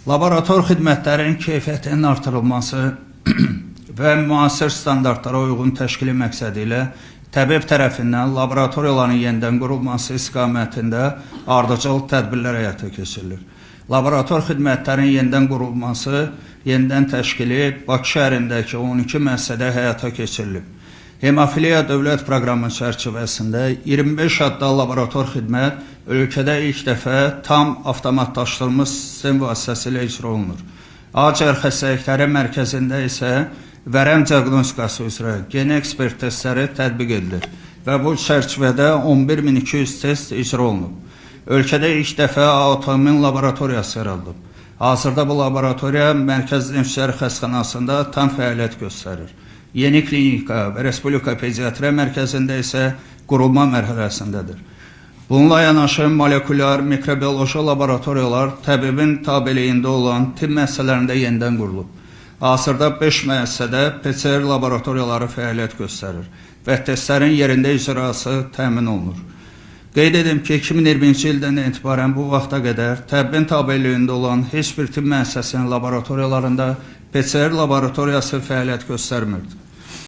Laborator xidmətlərin keyfiyyətinin artırılması və müasir standartlara uyğun təşkili məqsədi ilə təbib tərəfindən laboratoriyaların yenidən qurulması istiqamətində ardıcıl tədbirlər həyata keçirilir. Laborator xidmətlərin yenidən qurulması, yenidən təşkili Bakı şəhərindəki 12 müəssisədə həyata keçirilib. Hemofiliya dövlət proqramı çərçivəsində 25 adda laborator xidmət ölkədə ilk dəfə tam avtomatlaşdırılmış sistem vasitəsilə icra olunur. Ağciyər xəstəlikləri mərkəzində isə vərəm diaqnostikası üzrə geni ekspert testləri tətbiq edilir və bu çərçivədə 11200 test icra olunub. Ölkədə ilk dəfə autoimmün laboratoriyası yaradılıb. Hazırda bu laboratoriya Mərkəz Neftçiləri Xəstəxanasında tam fəaliyyət göstərir. Yeni klinika və Respublika Pediatriya Mərkəzində isə qurulma mərhələsindədir. Bununla yanaşı molekulyar mikrobioloji laboratoriyalar təbibin tabeliyində olan tibb müəssisələrində yenidən qurulub. Hazırda 5 müəssisədə PCR laboratoriyaları fəaliyyət göstərir və testlərin yerində icrası təmin olunur. Qeyd edim ki, 2020-ci ildən etibarən bu vaxta qədər təbibin tabeliyində olan heç bir tibb müəssisəsinin laboratoriyalarında PCR laboratoriyası fəaliyyət göstərmirdi.